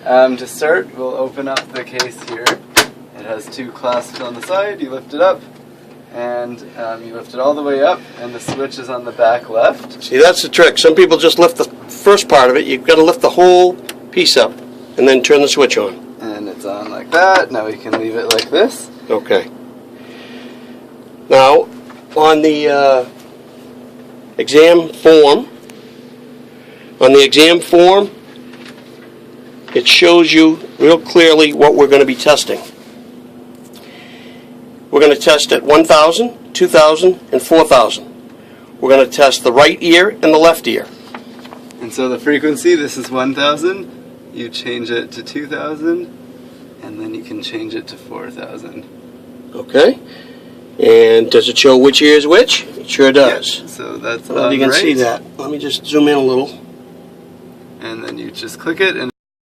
To start, we'll open up the case here. It has two clasps on the side. You lift it up, and you lift it all the way up, and the switch is on the back left. See, that's the trick. Some people just lift the first part of it. You've got to lift the whole piece up, and then turn the switch on. And it's on like that. Now we can leave it like this. Okay. Now, on the exam form, it shows you real clearly what we're going to be testing. We're going to test at 1,000, 2,000, and 4,000. We're going to test the right ear and the left ear. And so the frequency, this is 1,000. You change it to 2,000, and then you can change it to 4,000. Okay. And does it show which ear is which? It sure does. Yeah, so that's I don't know if you can see that. Let me just zoom in a little. And then you just click it, and